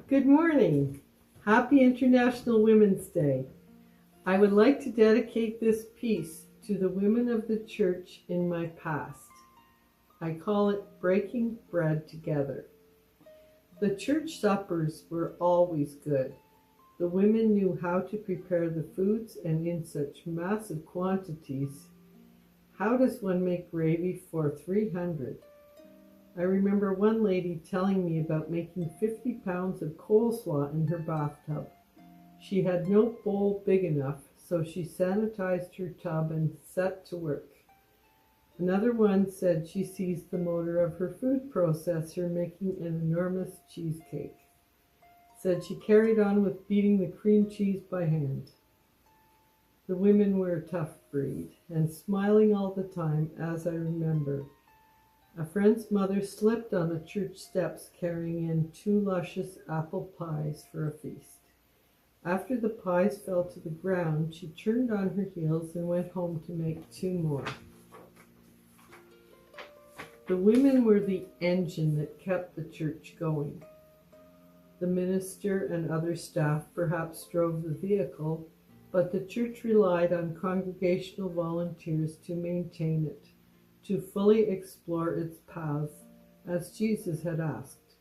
Good morning. Happy International Women's Day. I would like to dedicate this piece to the women of the church in my past. I call it Breaking Bread Together. The church suppers were always good. The women knew how to prepare the foods and in such massive quantities. How does one make gravy for 300? I remember one lady telling me about making 50 pounds of coleslaw in her bathtub. She had no bowl big enough, so she sanitized her tub and set to work. Another one said she seized the motor of her food processor making an enormous cheesecake. Said she carried on with beating the cream cheese by hand. The women were a tough breed, and smiling all the time, as I remember. A friend's mother slipped on the church steps carrying in 2 luscious apple pies for a feast. After the pies fell to the ground, she turned on her heels and went home to make 2 more. The women were the engine that kept the church going. The minister and other staff perhaps drove the vehicle, but the church relied on congregational volunteers to maintain it, to fully explore its paths, as Jesus had asked.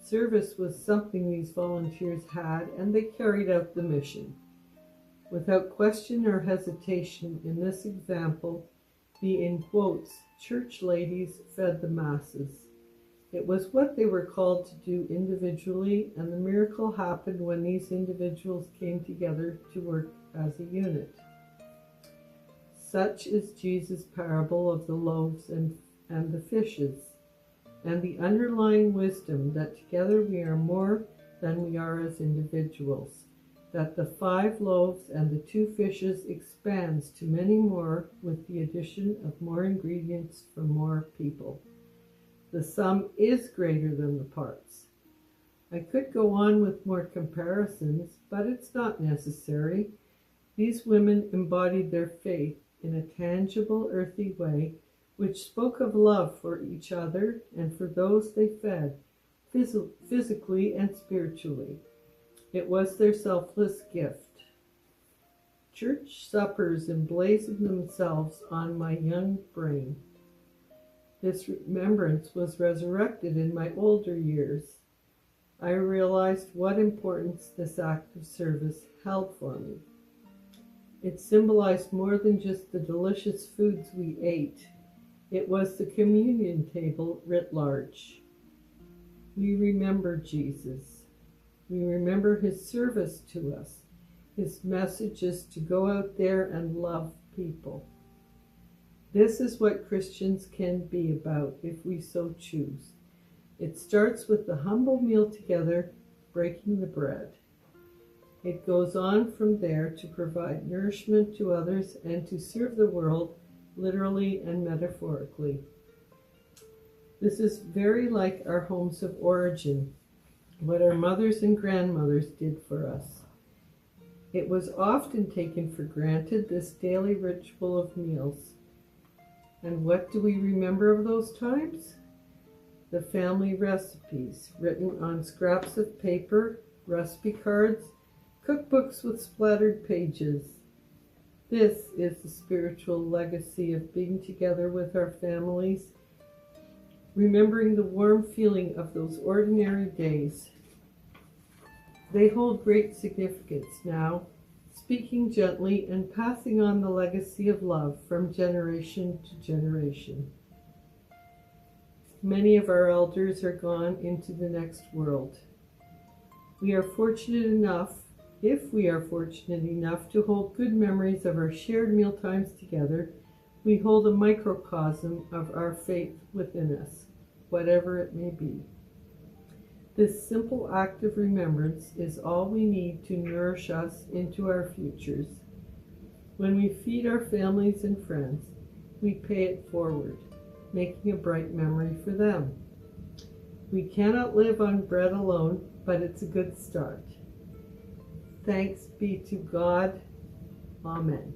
Service was something these volunteers had, and they carried out the mission. Without question or hesitation, in this example, the, in quotes, church ladies fed the masses. It was what they were called to do individually, and the miracle happened when these individuals came together to work as a unit. Such is Jesus' parable of the loaves and the fishes, and the underlying wisdom that together we are more than we are as individuals, that the 5 loaves and the 2 fishes expands to many more with the addition of more ingredients from more people. The sum is greater than the parts. I could go on with more comparisons, but it's not necessary. These women embodied their faith in a tangible, earthy way, which spoke of love for each other and for those they fed, physically and spiritually. It was their selfless gift. Church suppers emblazoned themselves on my young brain. This remembrance was resurrected in my older years. I realized what importance this act of service held for me. It symbolized more than just the delicious foods we ate. It was the communion table writ large. We remember Jesus. We remember his service to us. His message is to go out there and love people. This is what Christians can be about if we so choose. It starts with the humble meal together, breaking the bread. It goes on from there to provide nourishment to others and to serve the world, literally and metaphorically. This is very like our homes of origin, what our mothers and grandmothers did for us. It was often taken for granted, this daily ritual of meals. And what do we remember of those times? The family recipes, written on scraps of paper, recipe cards, cookbooks with splattered pages. This is the spiritual legacy of being together with our families, remembering the warm feeling of those ordinary days. They hold great significance now, speaking gently and passing on the legacy of love from generation to generation. Many of our elders are gone into the next world. We are fortunate enough, if we are fortunate enough, to hold good memories of our shared meal times together. We hold a microcosm of our faith within us, whatever it may be. This simple act of remembrance is all we need to nourish us into our futures. When we feed our families and friends, we pay it forward, making a bright memory for them. We cannot live on bread alone, but it's a good start. Thanks be to God. Amen.